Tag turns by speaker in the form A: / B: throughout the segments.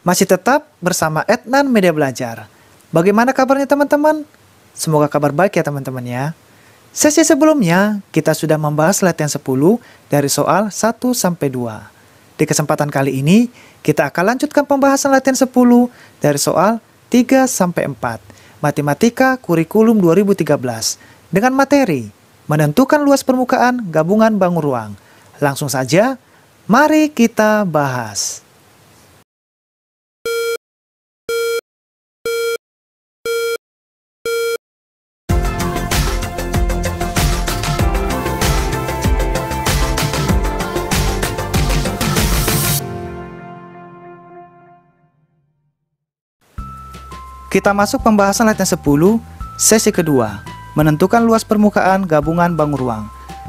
A: Masih tetap bersama Etnan Media Belajar. Bagaimana kabarnya teman-teman? Semoga kabar baik ya teman-teman ya. Sesi sebelumnya kita sudah membahas latihan 10 dari soal 1 sampai 2. Di kesempatan kali ini kita akan lanjutkan pembahasan latihan 10 dari soal 3 sampai 4. Matematika Kurikulum 2013 dengan materi menentukan luas permukaan gabungan bangun ruang. Langsung saja, mari kita bahas. Kita masuk pembahasan latihan 10, sesi kedua, menentukan luas permukaan gabungan bangun ruang.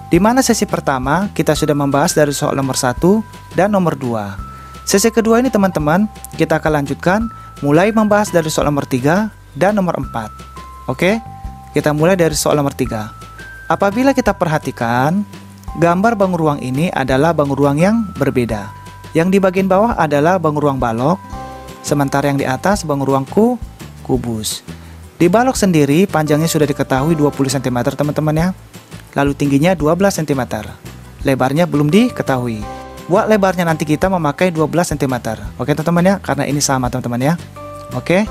A: Di mana sesi pertama kita sudah membahas dari soal nomor 1 dan nomor 2. Sesi kedua ini teman-teman, kita akan lanjutkan mulai membahas dari soal nomor 3 dan nomor 4. Oke, kita mulai dari soal nomor 3. Apabila kita perhatikan, gambar bangun ruang ini adalah bangun ruang yang berbeda. Yang di bagian bawah adalah bangun ruang balok, sementara yang di atas bangun ruang kubus. Di balok sendiri panjangnya sudah diketahui 20 cm teman-teman ya. Lalu tingginya 12 cm. Lebarnya belum diketahui. Buat lebarnya nanti kita memakai 12 cm. Oke teman-teman ya, karena ini sama teman-teman ya. Oke.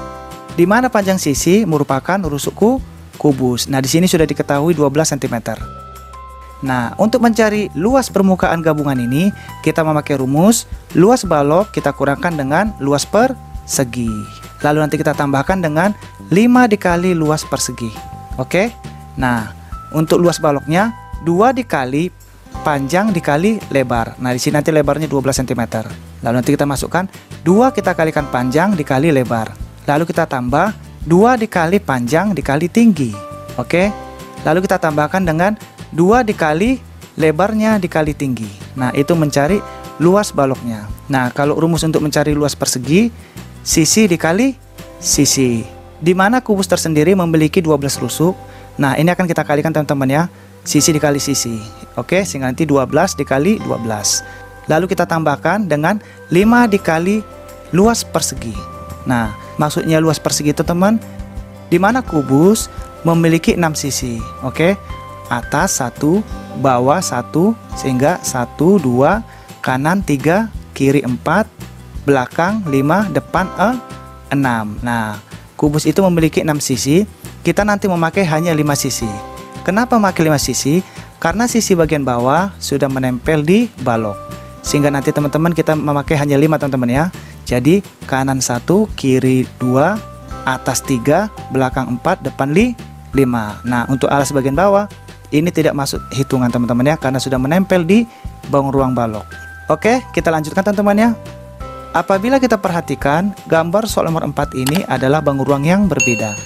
A: Di mana panjang sisi merupakan rusuk kubus. Nah, di sini sudah diketahui 12 cm. Nah, untuk mencari luas permukaan gabungan ini, kita memakai rumus luas balok kita kurangkan dengan luas persegi. Lalu nanti kita tambahkan dengan 5 dikali luas persegi. Oke. Nah, untuk luas baloknya 2 dikali panjang dikali lebar. Nah, di sini nanti lebarnya 12 cm. Lalu nanti kita masukkan 2 kita kalikan panjang dikali lebar. Lalu kita tambah 2 dikali panjang dikali tinggi. Oke. Lalu kita tambahkan dengan 2 dikali lebarnya dikali tinggi. Nah, itu mencari luas baloknya. Nah, kalau rumus untuk mencari luas persegi, sisi dikali sisi. Di mana kubus tersendiri memiliki 12 rusuk. Nah, ini akan kita kalikan teman-teman ya. Sisi dikali sisi. Oke, sehingga nanti 12 dikali 12. Lalu kita tambahkan dengan 5 dikali luas persegi. Nah, maksudnya luas persegi itu teman, di mana kubus memiliki 6 sisi. Oke. Atas 1, bawah 1, sehingga 1, 2, kanan 3, kiri 4, belakang 5, depan 6. Nah, kubus itu memiliki 6 sisi. Kita nanti memakai hanya 5 sisi. Kenapa memakai 5 sisi? Karena sisi bagian bawah sudah menempel di balok. Sehingga nanti teman-teman kita memakai hanya 5 teman-teman ya. Jadi kanan 1, kiri 2, atas 3, belakang 4, depan 5. Nah, untuk alas bagian bawah ini tidak masuk hitungan teman-teman ya, karena sudah menempel di bangun ruang balok. Oke, kita lanjutkan teman-teman ya. Apabila kita perhatikan, gambar soal nomor 4 ini adalah bangun ruang yang berbeda.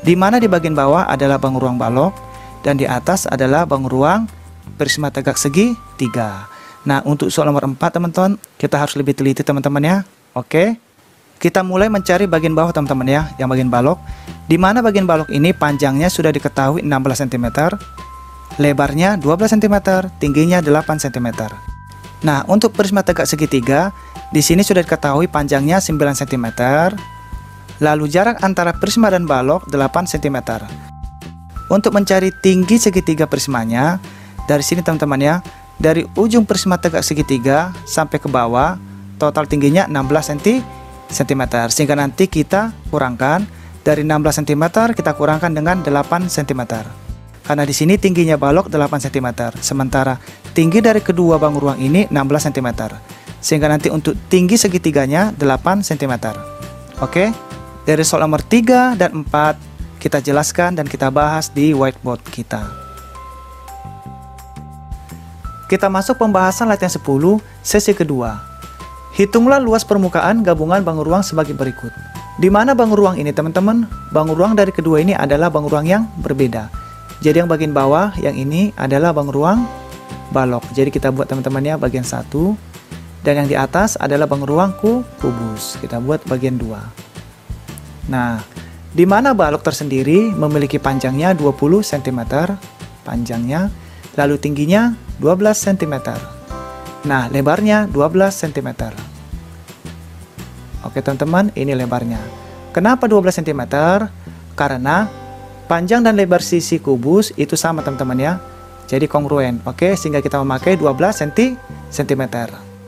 A: Di mana di bagian bawah adalah bangun ruang balok dan di atas adalah bangun ruang prisma tegak segi 3. Nah, untuk soal nomor 4 teman-teman, kita harus lebih teliti teman-teman ya. Oke. Kita mulai mencari bagian bawah teman-teman ya, yang bagian balok. Di mana bagian balok ini panjangnya sudah diketahui 16 cm, lebarnya 12 cm, tingginya 8 cm. Nah, untuk prisma tegak segitiga, di sini sudah diketahui panjangnya 9 cm, lalu jarak antara prisma dan balok 8 cm. Untuk mencari tinggi segitiga prismanya, dari sini teman-teman ya, dari ujung prisma tegak segitiga sampai ke bawah, total tingginya 16 cm. Sehingga nanti kita kurangkan, dari 16 cm kita kurangkan dengan 8 cm. Karena di sini tingginya balok 8 cm, sementara tinggi dari kedua bangun ruang ini 16 cm. Sehingga nanti untuk tinggi segitiganya 8 cm. Oke, dari soal nomor 3 dan 4 kita jelaskan dan kita bahas di whiteboard kita. Kita masuk pembahasan latihan 10, sesi kedua. Hitunglah luas permukaan gabungan bangun ruang sebagai berikut. Di mana bangun ruang ini teman-teman? Bangun ruang dari kedua ini adalah bangun ruang yang berbeda. Jadi yang bagian bawah yang ini adalah bangun ruang balok. Jadi kita buat teman-teman ya bagian 1. Dan yang di atas adalah bangun ruang kubus. Kita buat bagian 2. Nah, di mana balok tersendiri memiliki panjangnya 20 cm panjangnya, lalu tingginya 12 cm. Nah, lebarnya 12 cm. Oke teman-teman, ini lebarnya. Kenapa 12 cm? Karena panjang dan lebar sisi kubus itu sama teman-teman ya. Jadi kongruen. Oke, sehingga kita memakai 12 cm.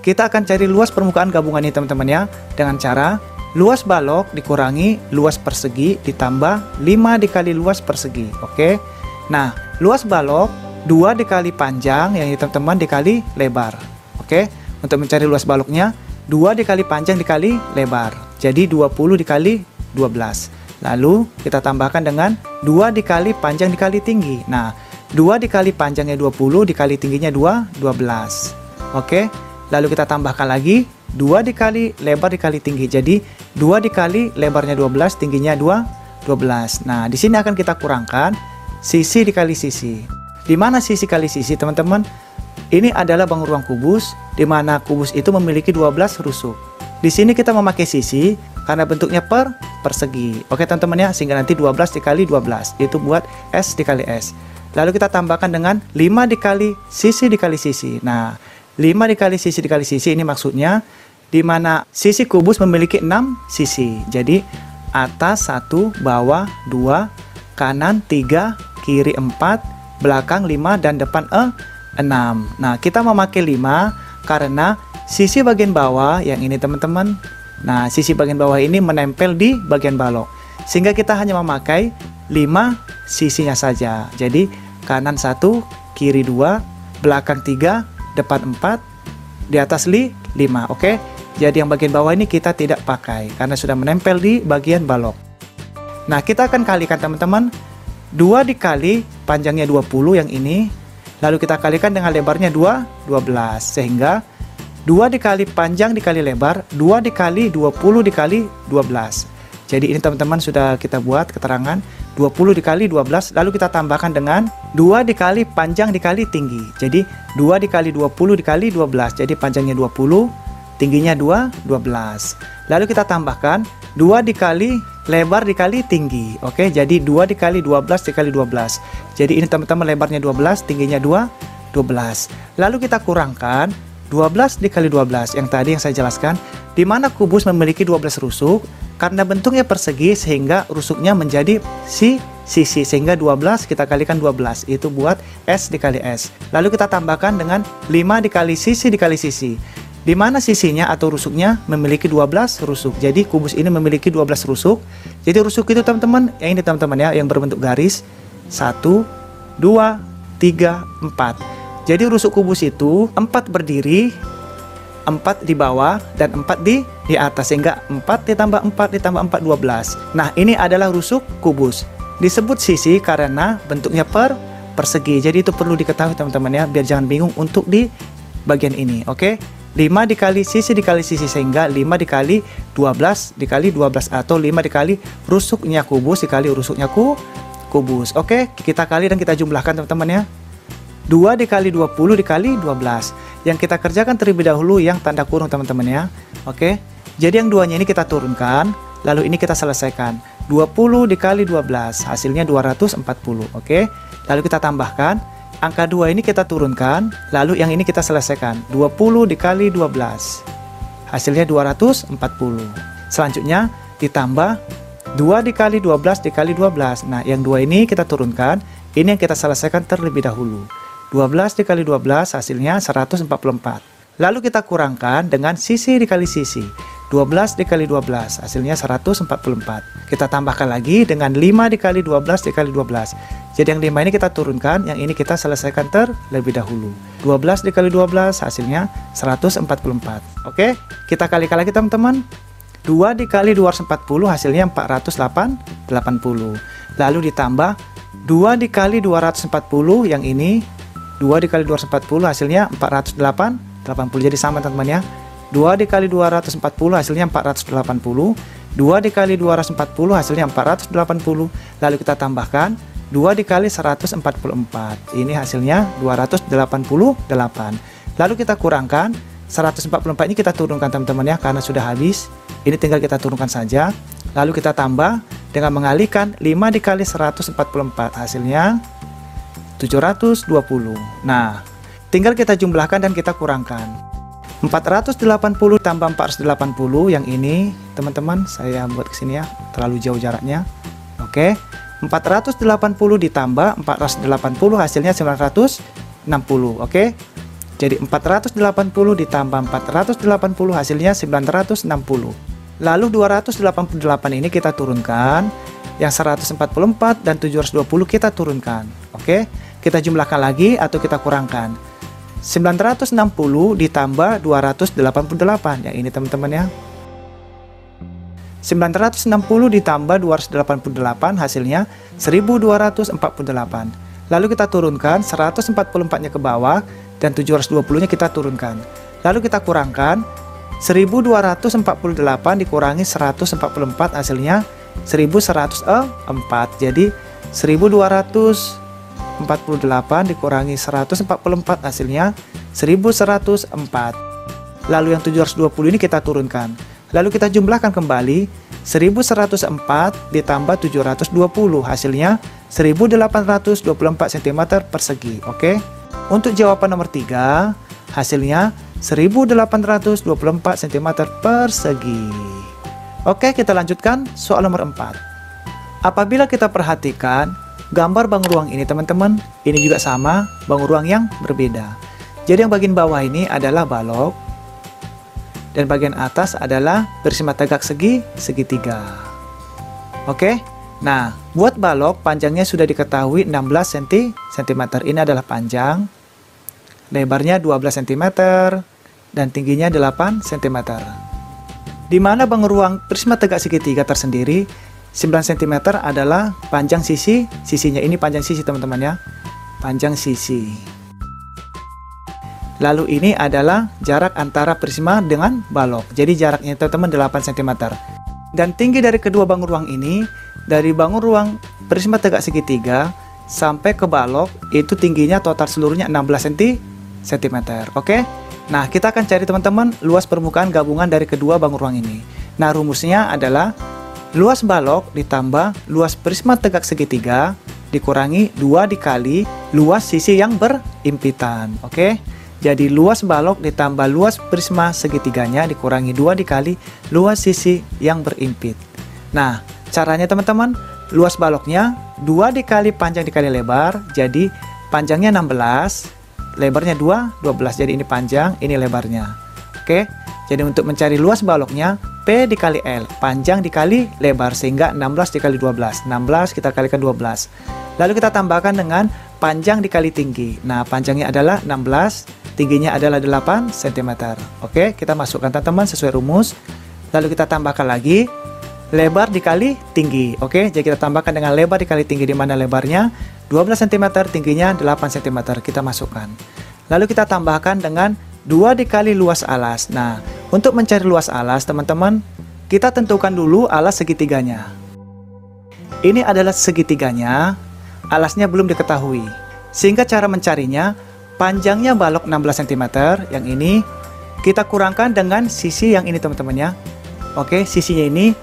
A: Kita akan cari luas permukaan gabungan ini teman-teman ya, dengan cara luas balok dikurangi luas persegi ditambah 5 dikali luas persegi. Oke. Nah, luas balok 2 dikali panjang, yang ini teman-teman dikali lebar. Oke. Untuk mencari luas baloknya 2 dikali panjang dikali lebar. Jadi 20 dikali 12. Lalu kita tambahkan dengan 2 dikali panjang dikali tinggi. Nah, 2 dikali panjangnya 20 dikali tingginya 12. Oke. Lalu kita tambahkan lagi 2 dikali lebar dikali tinggi. Jadi 2 dikali lebarnya 12, tingginya 12. Nah, di sini akan kita kurangkan sisi dikali sisi. Di mana sisi kali sisi, teman-teman? Ini adalah bangun ruang kubus, di mana kubus itu memiliki 12 rusuk. Di sini kita memakai sisi karena bentuknya persegi. Oke, teman-teman ya, sehingga nanti 12 dikali 12 itu buat S dikali S. Lalu kita tambahkan dengan 5 dikali sisi dikali sisi. Nah, 5 dikali sisi ini maksudnya di mana sisi kubus memiliki 6 sisi. Jadi atas 1, bawah 2, kanan 3, kiri 4, belakang 5, dan depan 6. Nah, kita memakai 5 karena sisi bagian bawah yang ini teman-teman. Nah, sisi bagian bawah ini menempel di bagian balok. Sehingga kita hanya memakai 5 sisinya saja. Jadi kanan 1, kiri 2, belakang 3, depan 4, di atas 5. Oke. Jadi yang bagian bawah ini kita tidak pakai karena sudah menempel di bagian balok. Nah, kita akan kalikan teman-teman. 2 dikali panjangnya 20 yang ini. Lalu kita kalikan dengan lebarnya 12. Sehingga 2 dikali panjang dikali lebar, 2 dikali 20 dikali 12. Jadi ini teman-teman sudah kita buat keterangan 20 dikali 12. Lalu kita tambahkan dengan 2 dikali panjang dikali tinggi. Jadi 2 dikali 20 dikali 12. Jadi panjangnya 20, tingginya 12. Lalu kita tambahkan 2 dikali lebar dikali tinggi. Oke, jadi 2 dikali 12 dikali 12. Jadi ini teman-teman lebarnya 12, tingginya 12. Lalu kita kurangkan 12 dikali 12 yang tadi yang saya jelaskan, di mana kubus memiliki 12 rusuk. Karena bentuknya persegi sehingga rusuknya menjadi sisi, sehingga 12 kita kalikan 12 itu buat S dikali S. Lalu kita tambahkan dengan 5 dikali sisi, di mana sisinya atau rusuknya memiliki 12 rusuk. Jadi kubus ini memiliki 12 rusuk. Jadi rusuk itu teman-teman, yang ini teman-teman ya, yang berbentuk garis 1, 2, 3, 4. Jadi rusuk kubus itu 4 berdiri, 4 di bawah, dan 4 di atas, sehingga 4 ditambah 4 ditambah 4 12. Nah, ini adalah rusuk kubus. Disebut sisi karena bentuknya persegi. Jadi itu perlu diketahui teman-teman ya, biar jangan bingung untuk di bagian ini. Oke. 5 dikali sisi sehingga 5 dikali 12 dikali 12 atau 5 dikali rusuknya kubus dikali rusuknya kubus. Oke, kita kali dan kita jumlahkan teman-teman ya. 2 dikali 20 dikali 12. Yang kita kerjakan terlebih dahulu yang tanda kurung teman-teman ya. Oke. Jadi yang duanya ini kita turunkan, lalu ini kita selesaikan. 20 dikali 12 hasilnya 240. Oke. Lalu kita tambahkan angka 2 ini kita turunkan, lalu yang ini kita selesaikan. 20 dikali 12 hasilnya 240. Selanjutnya ditambah 2 dikali 12 dikali 12. Nah, yang 2 ini kita turunkan, ini yang kita selesaikan terlebih dahulu. 12 dikali 12 hasilnya 144. Lalu kita kurangkan dengan sisi dikali sisi. 12 dikali 12 hasilnya 144. Kita tambahkan lagi dengan 5 dikali 12 dikali 12. Jadi yang 5 ini kita turunkan, yang ini kita selesaikan terlebih dahulu. 12 dikali 12 hasilnya 144. Oke, kita kalikan lagi teman-teman. 2 dikali 240 hasilnya 480. Lalu ditambah 2 dikali 240 yang ini. 2 dikali 240 hasilnya 480. Jadi sama teman-teman ya. 2 dikali 240 hasilnya 480. 2 dikali 240 hasilnya 480. Lalu kita tambahkan 2 dikali 144. Ini hasilnya 288. Lalu kita kurangkan 144 ini kita turunkan teman-teman ya, karena sudah habis. Ini tinggal kita turunkan saja. Lalu kita tambah dengan mengalihkan 5 dikali 144 hasilnya 720. Nah, tinggal kita jumlahkan dan kita kurangkan. 480 tambah 480 yang ini teman-teman, saya buat ke sini ya, terlalu jauh jaraknya. Oke, 480 ditambah 480 hasilnya 960. Oke, jadi 480 ditambah 480 hasilnya 960. Lalu 288 ini kita turunkan, yang 144 dan 720 kita turunkan. Oke, kita jumlahkan lagi atau kita kurangkan. 960 ditambah 288, yang ini teman-teman ya. 960 ditambah 288 hasilnya 1248. Lalu kita turunkan 144-nya ke bawah dan 720-nya kita turunkan. Lalu kita kurangkan 1248 dikurangi 144 hasilnya 1104. Jadi 1248 dikurangi 144 hasilnya 1104. Lalu yang 720 ini kita turunkan. Lalu kita jumlahkan kembali 1104 ditambah 720 hasilnya 1824 cm persegi. Oke. Untuk jawaban nomor 3 hasilnya 1824 cm persegi. Oke, kita lanjutkan soal nomor 4. Apabila kita perhatikan gambar bangun ruang ini teman-teman, ini juga sama bangun ruang yang berbeda. Jadi yang bagian bawah ini adalah balok dan bagian atas adalah prisma tegak segitiga. Oke. Nah, buat balok panjangnya sudah diketahui 16 cm. Ini adalah panjang. Lebarnya 12 cm dan tingginya 8 cm. Di mana bangun ruang prisma tegak segitiga tersendiri 9 cm adalah panjang sisinya. Ini panjang sisi teman-teman ya. Panjang sisi. Lalu ini adalah jarak antara prisma dengan balok. Jadi jaraknya teman-teman 8 cm. Dan tinggi dari kedua bangun ruang ini, dari bangun ruang prisma tegak segitiga sampai ke balok, itu tingginya total seluruhnya 16 cm. Oke. Nah, kita akan cari teman-teman luas permukaan gabungan dari kedua bangun ruang ini. Nah, rumusnya adalah luas balok ditambah luas prisma tegak segitiga dikurangi 2 dikali luas sisi yang berimpitan. Oke. Jadi luas balok ditambah luas prisma segitiganya dikurangi 2 dikali luas sisi yang berimpit. Nah, caranya teman-teman, luas baloknya 2 dikali panjang dikali lebar. Jadi panjangnya 16, lebarnya 12. Jadi ini panjang, ini lebarnya. Oke. Jadi untuk mencari luas baloknya, P dikali L, panjang dikali lebar, sehingga 16 dikali 12. 16 kita kalikan 12. Lalu kita tambahkan dengan panjang dikali tinggi. Nah, panjangnya adalah 16, tingginya adalah 8 cm. Oke, kita masukkan teman-teman sesuai rumus. Lalu kita tambahkan lagi lebar dikali tinggi. Oke, jadi kita tambahkan dengan lebar dikali tinggi, di mana lebarnya 12 cm, tingginya 8 cm. Kita masukkan. Lalu kita tambahkan dengan 2 dikali luas alas. Nah, untuk mencari luas alas teman-teman, kita tentukan dulu alas segitiganya. Ini adalah segitiganya, alasnya belum diketahui. Sehingga cara mencarinya, panjangnya balok 16 cm, yang ini kita kurangkan dengan sisi yang ini teman-teman ya. Oke, sisinya ini,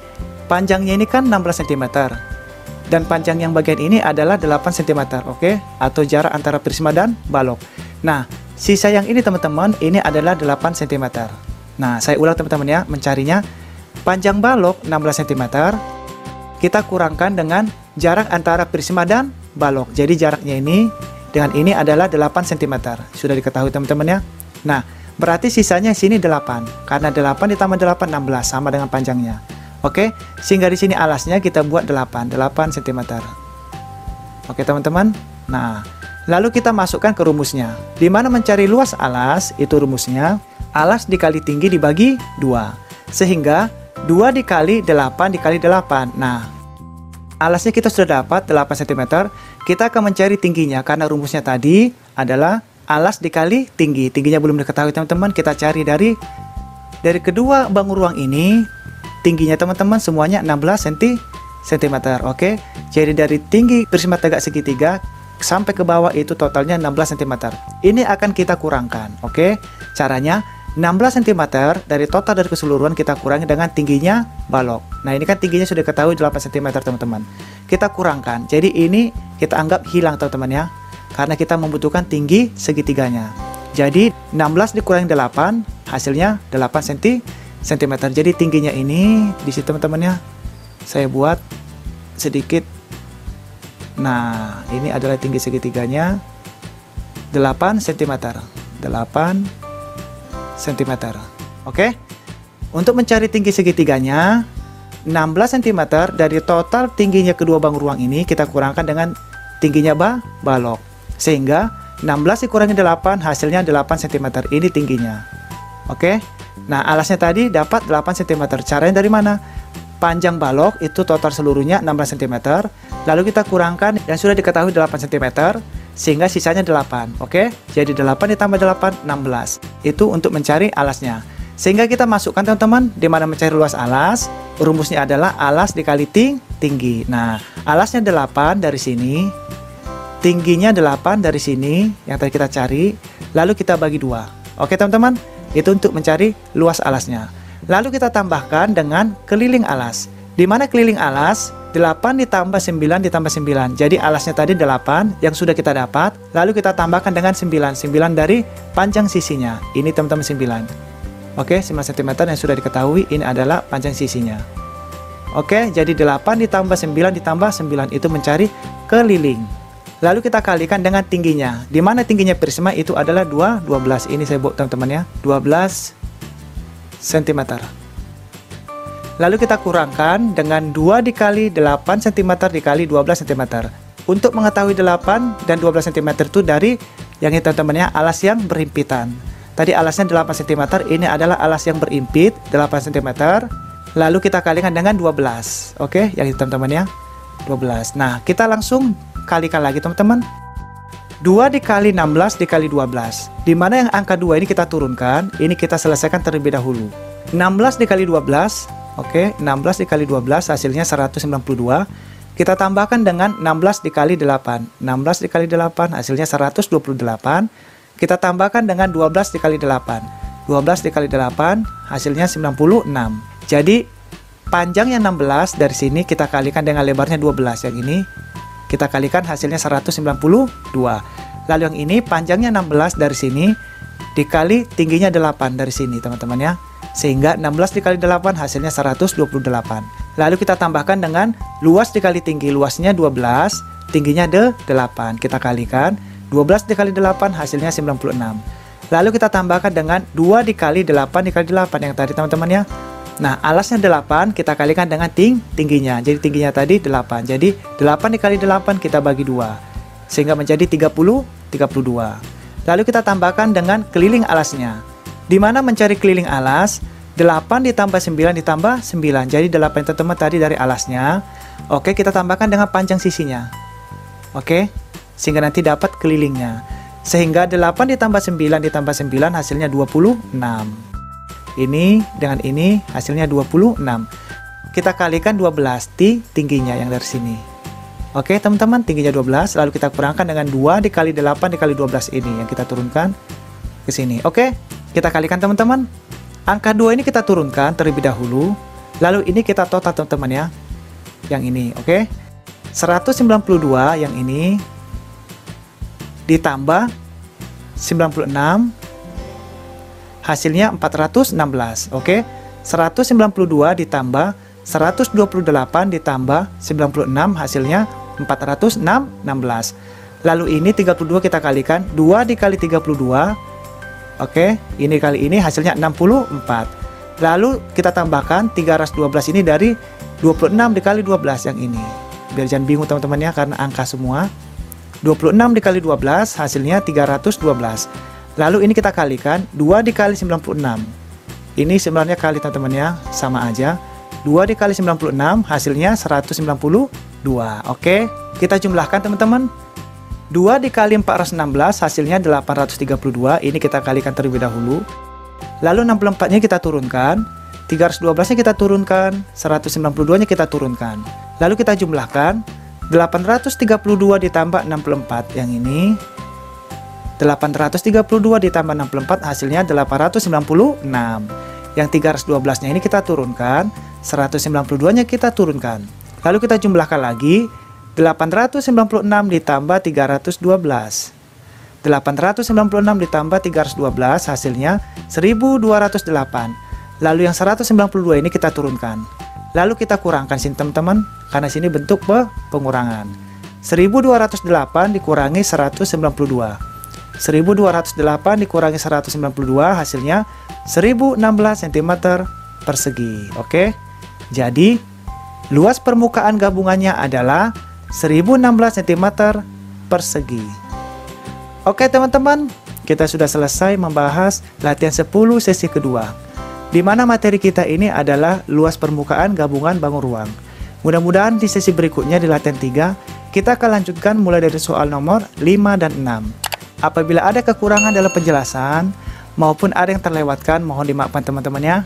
A: panjangnya ini kan 16 cm. Dan panjang yang bagian ini adalah 8 cm, oke? Atau jarak antara prisma dan balok. Nah, sisa yang ini teman-teman, ini adalah 8 cm. Nah, saya ulang teman-teman ya, mencarinya. Panjang balok 16 cm, kita kurangkan dengan jarak antara prisma dan balok. Jadi jaraknya ini dengan ini adalah 8 cm. Sudah diketahui teman-teman ya. Nah, berarti sisanya sini 8. Karena 8 ditambah 8, 16, sama dengan panjangnya. Oke, sehingga di sini alasnya kita buat 8 cm. Oke teman-teman. Nah, lalu kita masukkan ke rumusnya. Di mana mencari luas alas, itu rumusnya alas dikali tinggi dibagi 2. Sehingga 2 dikali 8 dikali 8. Nah, alasnya kita sudah dapat 8 cm. Kita akan mencari tingginya, karena rumusnya tadi adalah alas dikali tinggi. Tingginya belum diketahui teman-teman. Kita cari dari kedua bangun ruang ini. Tingginya teman-teman semuanya 16 cm. Oke. Jadi dari tinggi prisma tegak segitiga sampai ke bawah itu totalnya 16 cm. Ini akan kita kurangkan. Oke. Caranya 16 cm dari total dari keseluruhan kita kurangi dengan tingginya balok. Nah, ini kan tingginya sudah diketahui 8 cm teman-teman. Kita kurangkan. Jadi ini kita anggap hilang teman-teman ya. Karena kita membutuhkan tinggi segitiganya. Jadi 16 dikurangi 8 hasilnya 8 cm. cm. Jadi tingginya ini di situ teman-teman ya. Saya buat sedikit. Nah, ini adalah tinggi segitiganya 8 cm. 8 cm. Oke. Untuk mencari tinggi segitiganya 16 cm dari total tingginya kedua bangun ruang ini kita kurangkan dengan tingginya balok. Sehingga 16 dikurangi 8 hasilnya 8 cm. Ini tingginya. Oke. Nah, alasnya tadi dapat 8 cm. Caranya dari mana? Panjang balok itu total seluruhnya 16 cm. Lalu kita kurangkan yang sudah diketahui 8 cm sehingga sisanya 8. Oke. Jadi 8 ditambah 8 16. Itu untuk mencari alasnya. Sehingga kita masukkan teman-teman di mana mencari luas alas. Rumusnya adalah alas dikali tinggi. Nah, alasnya 8 dari sini. Tingginya 8 dari sini yang tadi kita cari, lalu kita bagi 2. Oke teman-teman, itu untuk mencari luas alasnya. Lalu kita tambahkan dengan keliling alas. Di mana keliling alas? 8 ditambah 9 ditambah 9. Jadi alasnya tadi 8 yang sudah kita dapat, lalu kita tambahkan dengan 9. 9 dari panjang sisinya. Ini teman-teman 9. Oke, 9 cm yang sudah diketahui ini adalah panjang sisinya. Oke, jadi 8 ditambah 9 ditambah 9 itu mencari keliling. Lalu kita kalikan dengan tingginya. Di mana tingginya prisma itu adalah 12. Ini saya buat teman-teman ya. 12 cm. Lalu kita kurangkan dengan 2 dikali 8 cm dikali 12 cm. Untuk mengetahui 8 dan 12 cm itu dari yang ini teman-teman ya, alas yang berhimpitan. Tadi alasnya 8 cm, ini adalah alas yang berimpit 8 cm. Lalu kita kalikan dengan 12. Oke, yang ini teman-teman ya. 12. Nah, kita langsung kalikan lagi teman-teman. 2 dikali 16 dikali 12. Dimana yang angka 2 ini kita turunkan. Ini kita selesaikan terlebih dahulu. 16 dikali 12. Oke, 16 dikali 12 hasilnya 192. Kita tambahkan dengan 16 dikali 8. 16 dikali 8 hasilnya 128. Kita tambahkan dengan 12 dikali 8. 12 dikali 8 hasilnya 96. Jadi panjangnya 16 dari sini kita kalikan dengan lebarnya 12 yang ini. Kita kalikan hasilnya 192. Lalu yang ini panjangnya 16 dari sini dikali tingginya 8 dari sini teman-teman ya. Sehingga 16 dikali 8 hasilnya 128. Lalu kita tambahkan dengan luas dikali tinggi. Luasnya 12, tingginya 8. Kita kalikan 12 dikali 8 hasilnya 96. Lalu kita tambahkan dengan 2 dikali 8 dikali 8 yang tadi teman-teman ya. Nah, alasnya 8 kita kalikan dengan tingginya. Jadi tingginya tadi 8. Jadi 8 dikali 8 kita bagi 2. Sehingga menjadi 32. Lalu kita tambahkan dengan keliling alasnya. Di mana mencari keliling alas? 8 ditambah 9 ditambah 9. Jadi 8 teman-teman tadi dari alasnya. Oke, kita tambahkan dengan panjang sisinya. Oke. Sehingga nanti dapat kelilingnya. Sehingga 8 ditambah 9 ditambah 9 hasilnya 26. Ini dengan ini hasilnya 26. Kita kalikan 12 tingginya yang dari sini. Oke teman-teman, tingginya 12. Lalu kita kurangkan dengan 2 dikali 8 dikali 12 ini yang kita turunkan ke sini. Oke, kita kalikan teman-teman. Angka 2 ini kita turunkan terlebih dahulu. Lalu ini kita total teman-teman ya. Yang ini, oke. 192 yang ini ditambah 96 hasilnya 416. Oke. 192 ditambah 128 ditambah 96 hasilnya 416. Lalu ini 32 kita kalikan 2 dikali 32. Oke, ini kali ini hasilnya 64. Lalu kita tambahkan 312 ini dari 26 dikali 12 yang ini. Biar jangan bingung teman-teman ya, karena angka semua. 26 dikali 12 hasilnya 312. Lalu ini kita kalikan 2 dikali 96. Ini sebenarnya kali teman-teman ya, sama aja. 2 dikali 96 hasilnya 192. Oke, kita jumlahkan teman-teman. 2 dikali 416 hasilnya 832. Ini kita kalikan terlebih dahulu. Lalu 64 nya kita turunkan, 312 nya kita turunkan, 192 nya kita turunkan. Lalu kita jumlahkan 832 ditambah 64 yang ini. 832 ditambah 64 hasilnya 896. Yang 312 nya ini kita turunkan, 192 nya kita turunkan. Lalu kita jumlahkan lagi 896 ditambah 312. 896 ditambah 312 hasilnya 1208. Lalu yang 192 ini kita turunkan. Lalu kita kurangkan sini teman-teman, karena sini bentuk pengurangan. 1208 dikurangi 192. 1208 dikurangi 192 hasilnya 1016 cm persegi. Oke. Jadi luas permukaan gabungannya adalah 1016 cm persegi. Oke teman-teman, kita sudah selesai membahas latihan 10 sesi kedua, di mana materi kita ini adalah luas permukaan gabungan bangun ruang. Mudah-mudahan di sesi berikutnya di latihan 3, kita akan lanjutkan mulai dari soal nomor 5 dan 6. Apabila ada kekurangan dalam penjelasan, maupun ada yang terlewatkan, mohon dimaafkan teman-teman ya.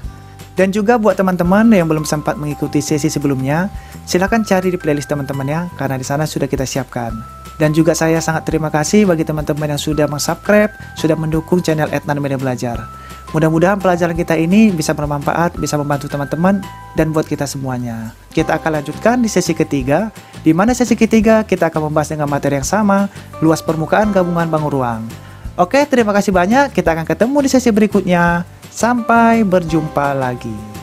A: Dan juga buat teman-teman yang belum sempat mengikuti sesi sebelumnya, silahkan cari di playlist teman-teman ya, karena di sana sudah kita siapkan. Dan juga saya sangat terima kasih bagi teman-teman yang sudah subscribe, sudah mendukung channel Etnan Media Belajar. Mudah-mudahan pelajaran kita ini bisa bermanfaat, bisa membantu teman-teman, dan buat kita semuanya. Kita akan lanjutkan di sesi ketiga, di mana sesi ketiga kita akan membahas dengan materi yang sama, luas permukaan gabungan bangun ruang. Oke, terima kasih banyak. Kita akan ketemu di sesi berikutnya. Sampai berjumpa lagi.